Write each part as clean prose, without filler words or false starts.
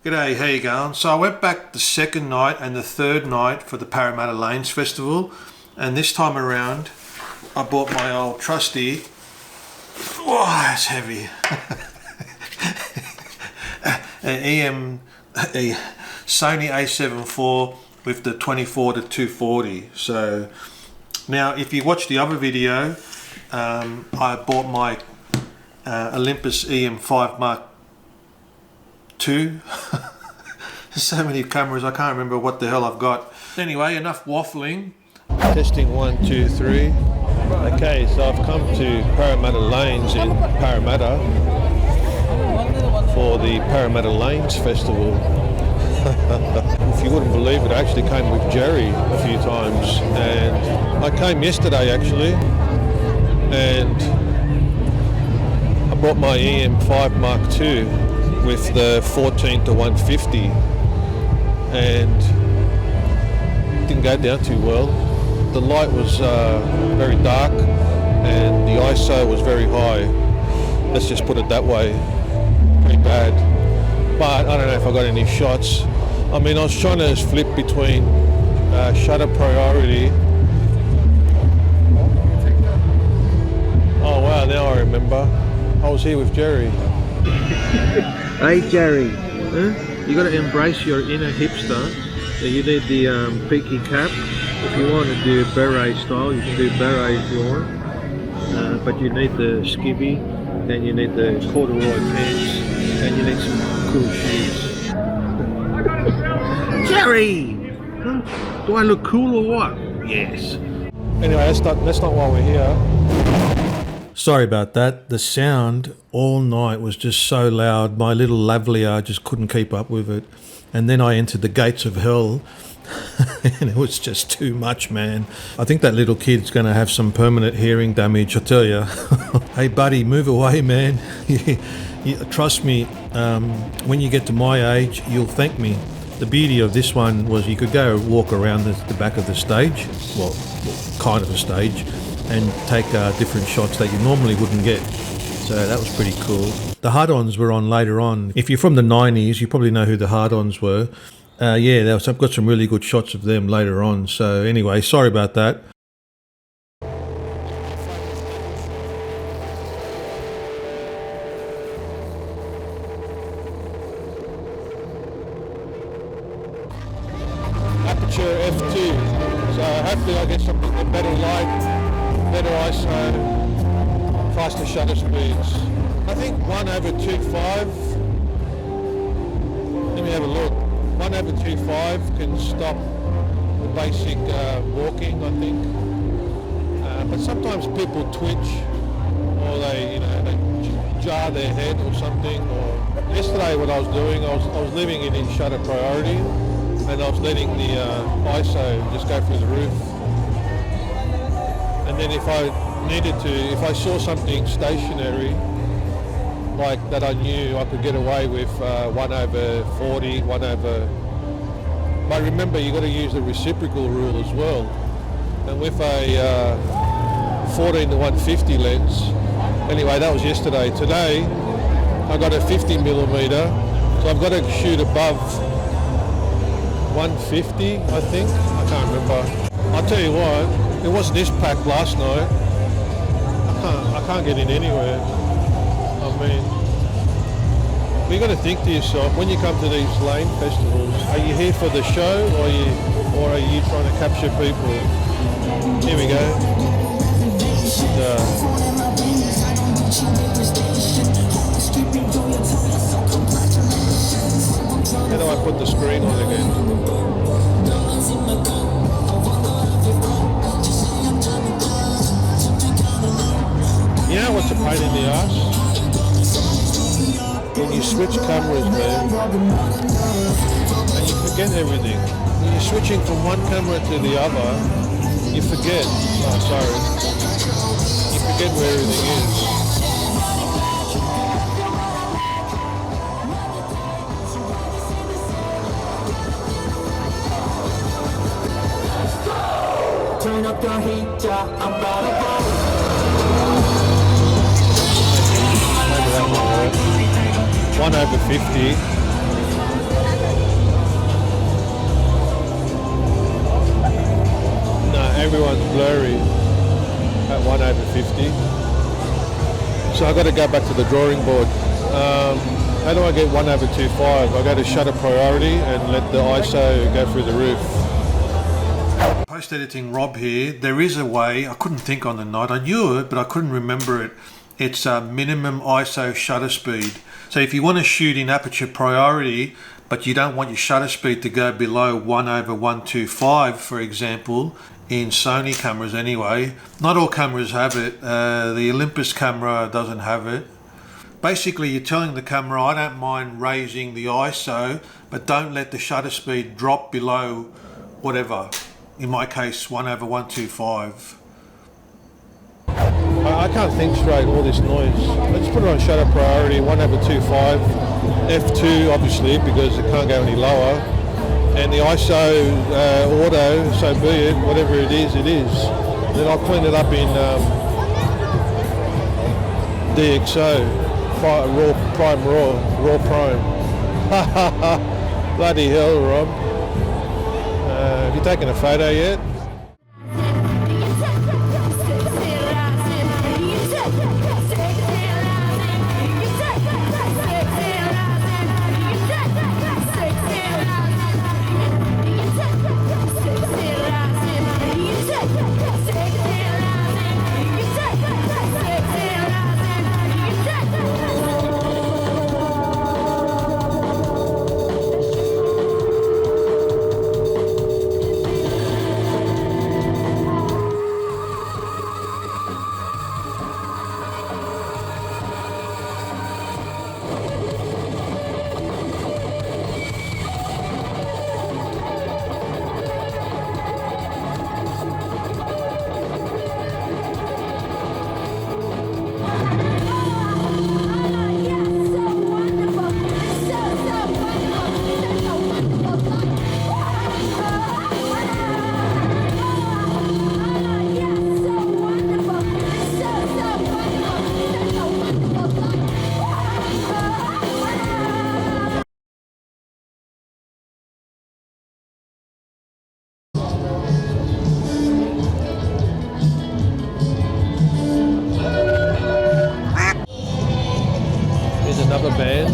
G'day, how you going? So I went back the second night and the third night for the Parramatta Lanes Festival, and this time around I bought my old trusty. Oh, that's heavy. a Sony A7IV with the 24 to 240. So now if you watch the other video, I bought my Olympus EM5 Mark II. So many cameras, I can't remember what the hell I've got. Anyway, enough waffling. Testing 1, 2, 3. Okay, so I've come to Parramatta Lanes in Parramatta for the Parramatta Lanes Festival. If you wouldn't believe it, I actually came with Jerry a few times, and I came yesterday actually, and I brought my EM5 Mark II with the 14 to 150, and it didn't go down too well. The light was very dark and the ISO was very high. Let's just put it that way. Pretty bad. But I don't know if I got any shots. I mean, I was trying to flip between shutter priority. Oh wow, now I remember. I was here with Jerry. Hey Jerry, you got to embrace your inner hipster. So you need the peaky cap. If you want to do beret style, you can do beret if you want. But you need the skivvy, then you need the corduroy pants, and you need some cool shoes. Jerry! Do I look cool or what? Yes. Anyway, that's not why we're here. Sorry about that. The sound all night was just so loud. My little lavalier just couldn't keep up with it. And then I entered the gates of hell. And it was just too much, man. I think that little kid's going to have some permanent hearing damage, I tell you. Hey buddy, move away, man. Trust me, when you get to my age, you'll thank me. The beauty of this one was you could go walk around the back of the stage, well, kind of a stage, and take different shots that you normally wouldn't get. So that was pretty cool. The hard-ons were on later on. If you're from the 90s, you probably know who the hard-ons were. Yeah, I've got some really good shots of them later on. So anyway, sorry about that. Aperture f2. So hopefully I get something with better light, better ISO, faster shutter speeds. I think 1/2.5. Let me have a look. 1/2.5 can stop the basic walking, I think. But sometimes people twitch, or they jar their head or something. Or yesterday, what I was doing, I was leaving it in shutter priority, and I was letting the ISO just go through the roof. And then if I saw something stationary, like that I knew I could get away with 1/40, 1/. But remember, you got to use the reciprocal rule as well. And with a 14 to 150 lens, anyway, that was yesterday. Today, I got a 50mm, so I've got to shoot above 150, I think. I can't remember. I'll tell you what, it wasn't this packed last night. I can't get in anywhere. I mean, you got to think to yourself, when you come to these lane festivals, are you here for the show, or are you trying to capture people? Here we go. How do I put the screen on again? You know what's a pain in the ass? When you switch cameras, man, and you forget everything. When you're switching from one camera to the other, you forget. Oh, sorry. You forget where everything is. Turn up the heat, I'm about to go. 1/50. blurry at 1/50. So I've got to go back to the drawing board. How do I get 1/25? I go to shutter priority and let the ISO go through the roof. Post-editing Rob here. There is a way, I couldn't think on the night. I knew it, but I couldn't remember it. It's a minimum ISO shutter speed. So if you want to shoot in aperture priority, but you don't want your shutter speed to go below 1/125, for example, in Sony cameras anyway. Not all cameras have it. The Olympus camera doesn't have it. Basically, you're telling the camera, I don't mind raising the ISO, but don't let the shutter speed drop below whatever. In my case, 1/125. I can't think straight, all this noise. Let's put it on shutter priority, 1/25. F2, obviously, because it can't go any lower. And the ISO auto, so be it, whatever it is, it is. Then I'll clean it up in DXO, raw prime. Bloody hell, Rob. Have you taken a photo yet? Another band.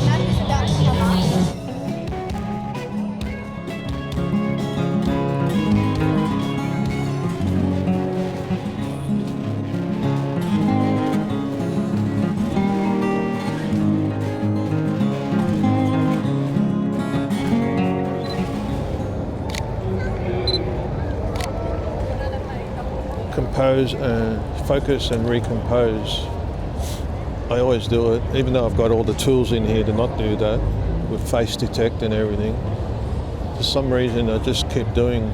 Compose and focus and recompose. I always do it, even though I've got all the tools in here to not do that, with face detect and everything. For some reason, I just keep doing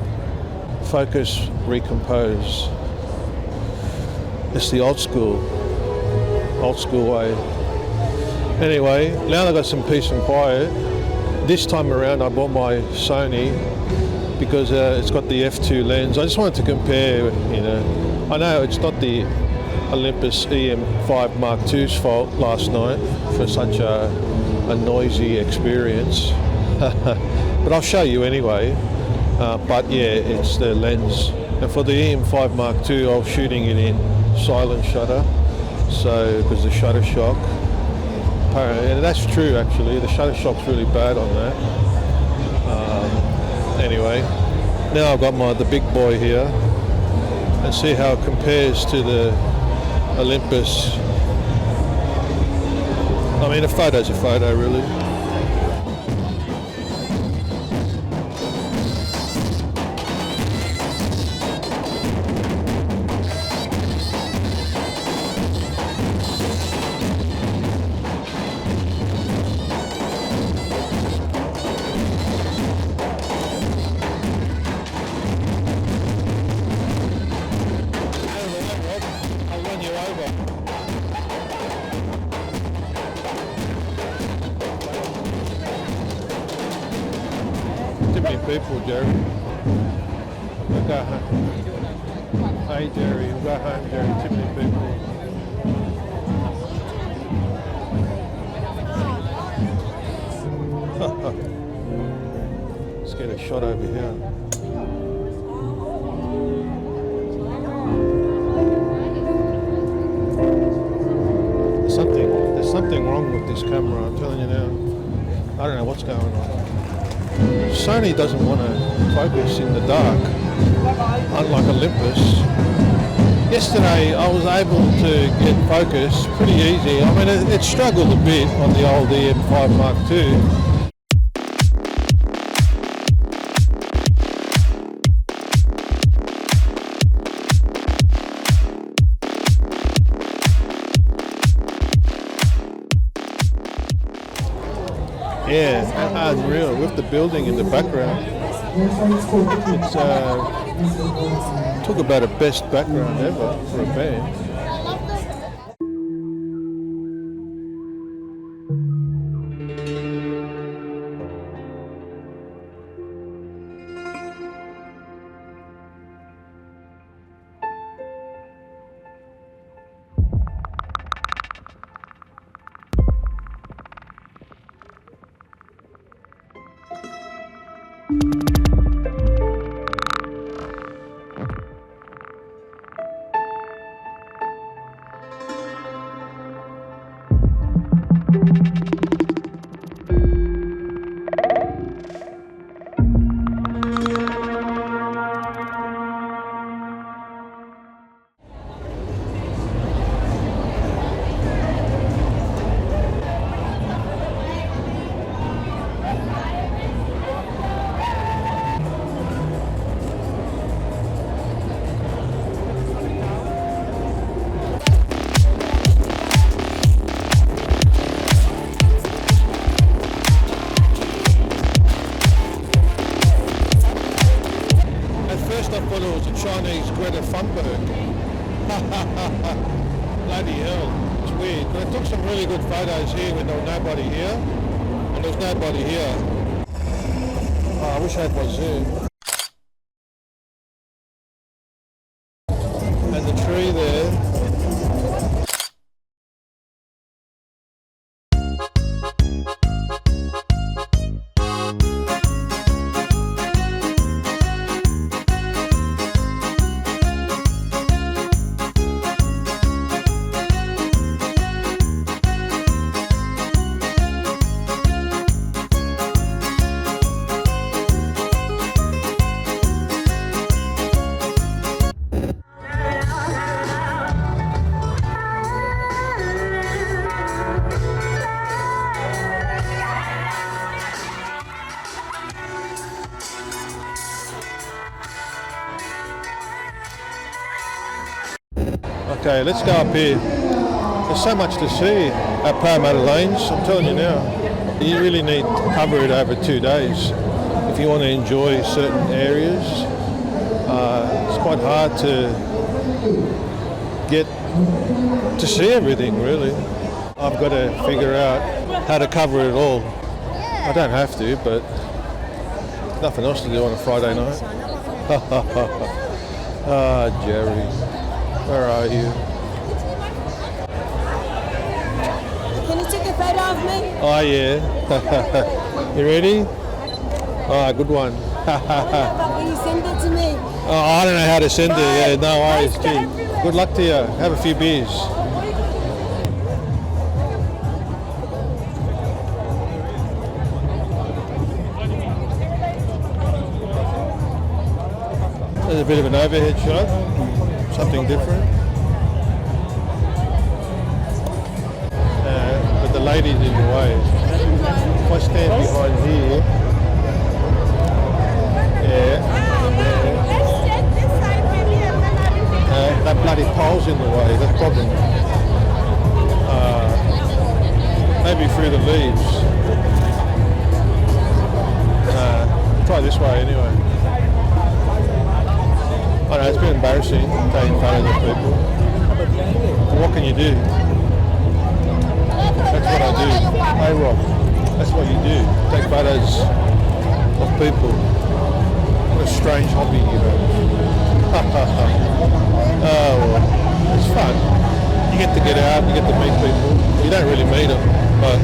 focus, recompose. It's the old school way. Anyway, now that I've got some peace and quiet, this time around I bought my Sony because it's got the f2 lens. I just wanted to compare, you know. I know it's not the Olympus EM5 Mark II's fault last night for such a noisy experience, but I'll show you anyway. But yeah, it's the lens. And for the EM5 Mark II, I was shooting it in silent shutter, so because the shutter shock. And that's true actually. The shutter shock's really bad on that. Anyway, now I've got the big boy here, and see how it compares to the Olympus. I mean, a photo's a photo, really. People, Jerry. We'll go home. Hey, Jerry. We'll go home, Jerry. Too many people. Let's get a shot over here. this camera, I'm telling you now. I don't know what's going on. Sony doesn't want to focus in the dark, unlike Olympus. Yesterday I was able to get focus pretty easy. I mean, it struggled a bit on the old EM5 Mark II. Yeah, unreal, with the building in the background. It's talk about a best background ever for a band. Bloody hell, it's weird. But I took some really good photos here when there was nobody here, and there was nobody here. Oh, I wish I had my zoom. And the tree there. Okay, let's go up here. There's so much to see at Parramatta Lanes, I'm telling you now. You really need to cover it over 2 days if you want to enjoy certain areas. It's quite hard to get to see everything, really. I've got to figure out how to cover it all. I don't have to, but nothing else to do on a Friday night. Ah, Jerry. Where are you? Can you take a photo of me? Oh yeah. You ready? Ah, good one. But will you send it to me? Oh, I don't know how to send it. Yeah, no worries. Gee. Good luck to you. Have a few beers. There's a bit of an overhead shot. Something different. But the lady's in the way. If I stand behind here, that bloody pole's in the way, that's the problem. Maybe through the leaves. Try this way anyway. I know, it's been embarrassing taking photos of people. But what can you do? That's what I do. Hey Rob, that's what you do. Take photos of people. What a strange hobby, you know. Oh well, it's fun. You get to get out, you get to meet people. You don't really meet them, but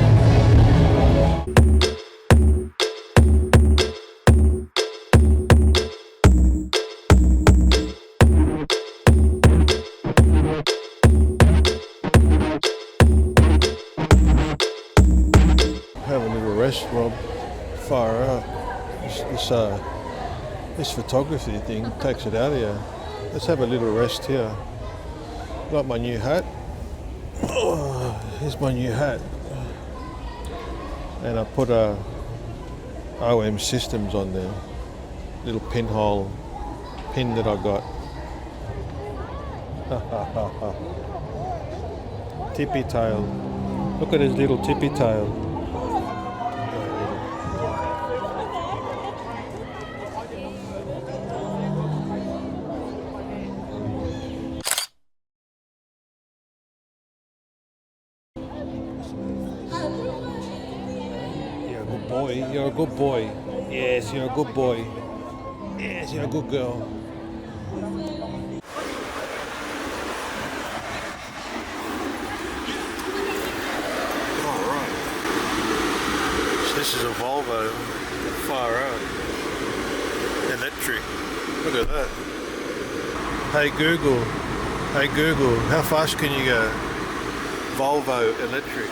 this photography thing takes it out of you. Let's have a little rest here. Got my new hat. Oh, here's my new hat. And I put a OM Systems on there. Little pinhole pin that I got. Tippy tail. Look at his little tippy tail. You're a good boy. You're a good boy. Yes, you're a good boy. Yes, you're a good girl. Alright. So this is a Volvo far out. Electric. Look at that. Hey Google. Hey Google, how fast can you go? Volvo electric.